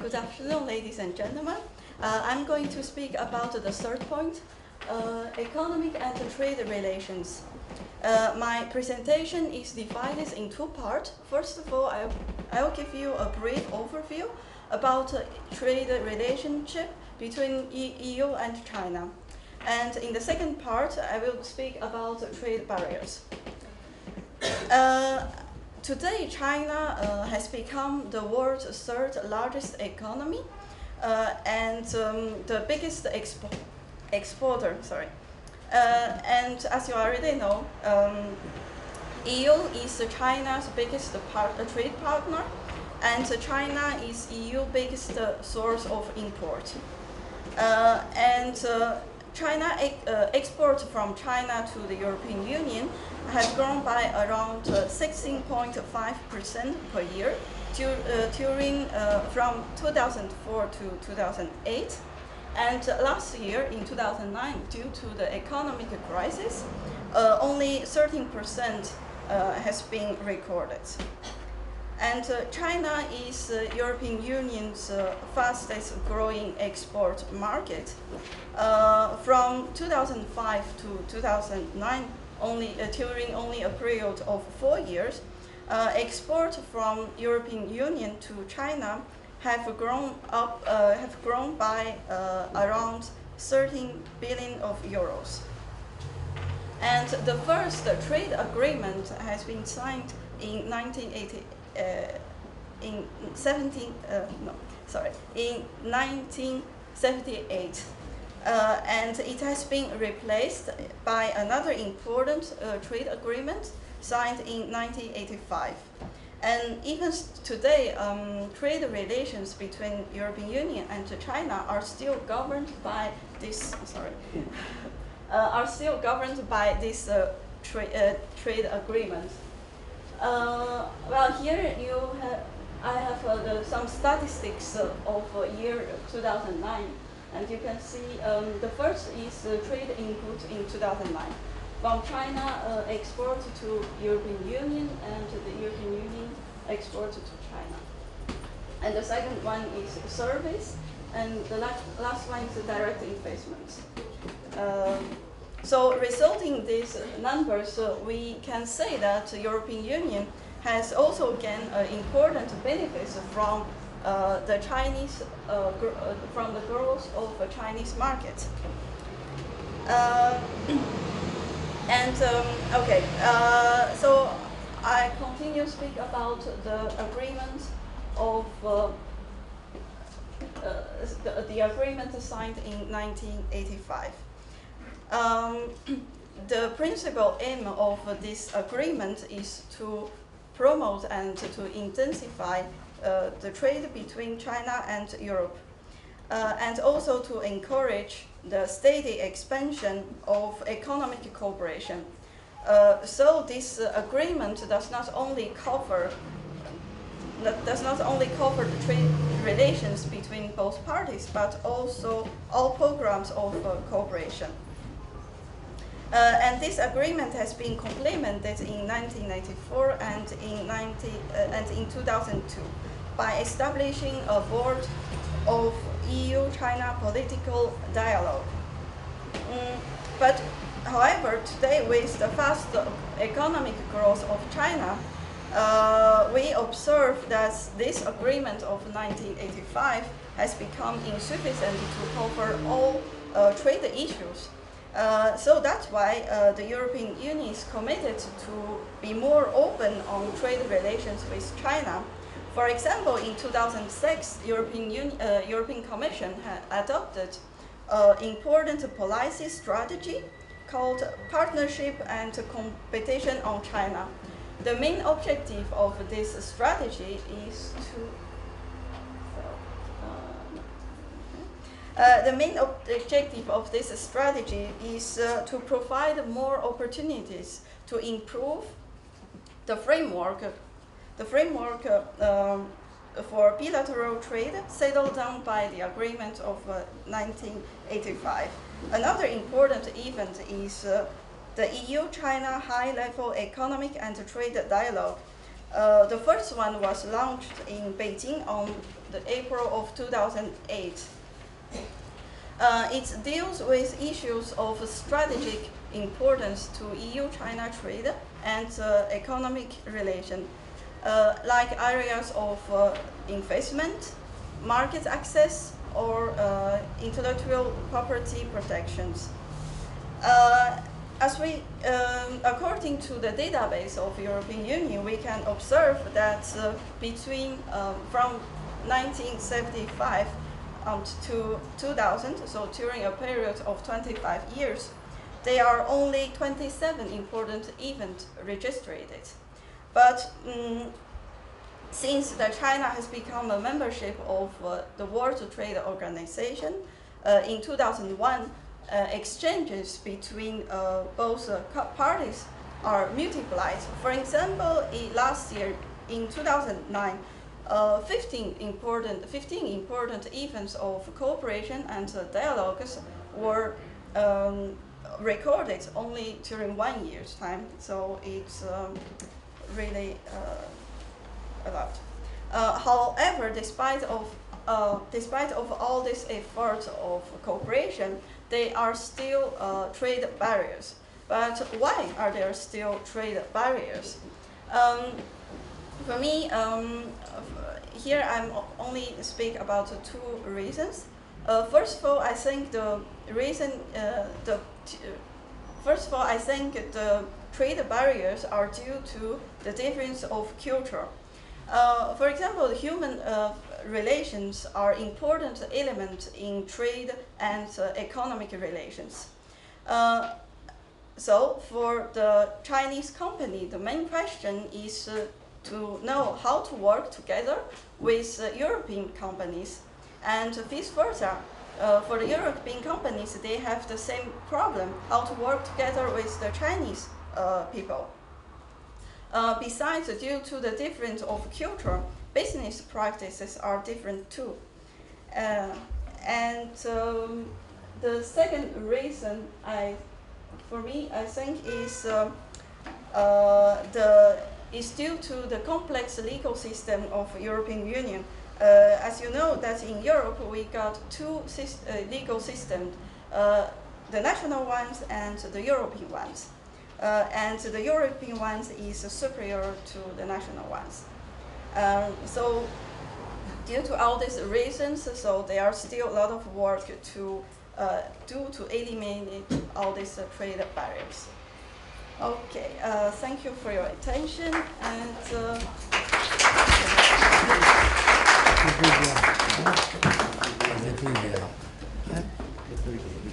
Good afternoon, ladies and gentlemen. I'm going to speak about the third point, economic and trade relations. My presentation is divided in two parts. First of all, I will give you a brief overview about trade relationship between EU and China. And in the second part, I will speak about trade barriers. Today, China has become the world's third largest economy and the biggest exporter. And as you already know, EU is China's biggest trade partner, and China is EU's biggest source of import. China exports from China to the European Union has grown by around 16.5% per year during from 2004 to 2008. And last year, in 2009, due to the economic crisis, only 13% has been recorded. And China is European Union's fastest growing export market. From 2005 to 2009, during only a period of 4 years, exports from European Union to China have grown by around 13 billion of euros. And the first trade agreement has been signed in 1978, and it has been replaced by another important trade agreement signed in 1985. And even today, trade relations between European Union and China are still governed by this. Trade agreement. Well, here I have some statistics of year 2009, and you can see the first is trade input in 2009. From China export to European Union, and the European Union export to China. And the second one is service, and the last one is direct investment. So resulting these numbers, we can say that the European Union has also gained important benefits from the growth of the Chinese market. So I continue to speak about the agreement of the agreement signed in 1985. The principal aim of this agreement is to promote and to intensify the trade between China and Europe, and also to encourage the steady expansion of economic cooperation. So this agreement does not only cover the trade relations between both parties, but also all programs of cooperation. And this agreement has been complemented in 1994 and in 2002 by establishing a board of EU-China political dialogue. But however, today with the fast economic growth of China, we observe that this agreement of 1985 has become insufficient to cover all trade issues. So that's why the European Union is committed to be more open on trade relations with China. For example, in 2006, European Commission had adopted an important policy strategy called Partnership and Competition on China. The main objective of this strategy is to provide more opportunities to improve the framework for bilateral trade settled down by the agreement of 1985. Another important event is the EU-China high-level economic and trade dialogue The first one was launched in Beijing on the April of 2008. It deals with issues of strategic importance to EU-China trade and economic relation, like areas of investment, market access, or intellectual property protections. According to the database of European Union, we can observe that from 1975 to 2000, so during a period of 25 years, there are only 27 important events registered. But since China has become a membership of the World Trade Organization, in 2001, exchanges between both parties are multiplied. For example, last year, in 2009, 15 important events of cooperation and dialogues were recorded only during 1 year's time. So it's really a lot. However, despite of all this effort of cooperation, there are still trade barriers. But why are there still trade barriers? For me, here I'm only speak about two reasons. First of all, I think the trade barriers are due to the difference of culture. For example, human relations are important element in trade and economic relations. So for the Chinese company, the main question is to know how to work together with European companies, and vice versa. For the European companies, they have the same problem, how to work together with the Chinese people. Besides, due to the difference of culture, business practices are different too. The second reason, for me, I think is due to the complex legal system of European Union. As you know, that in Europe we got two legal systems, the national ones and the European ones. And the European ones is superior to the national ones. So due to all these reasons, so there are still a lot of work to do to eliminate all these trade barriers. Okay, thank you for your attention, and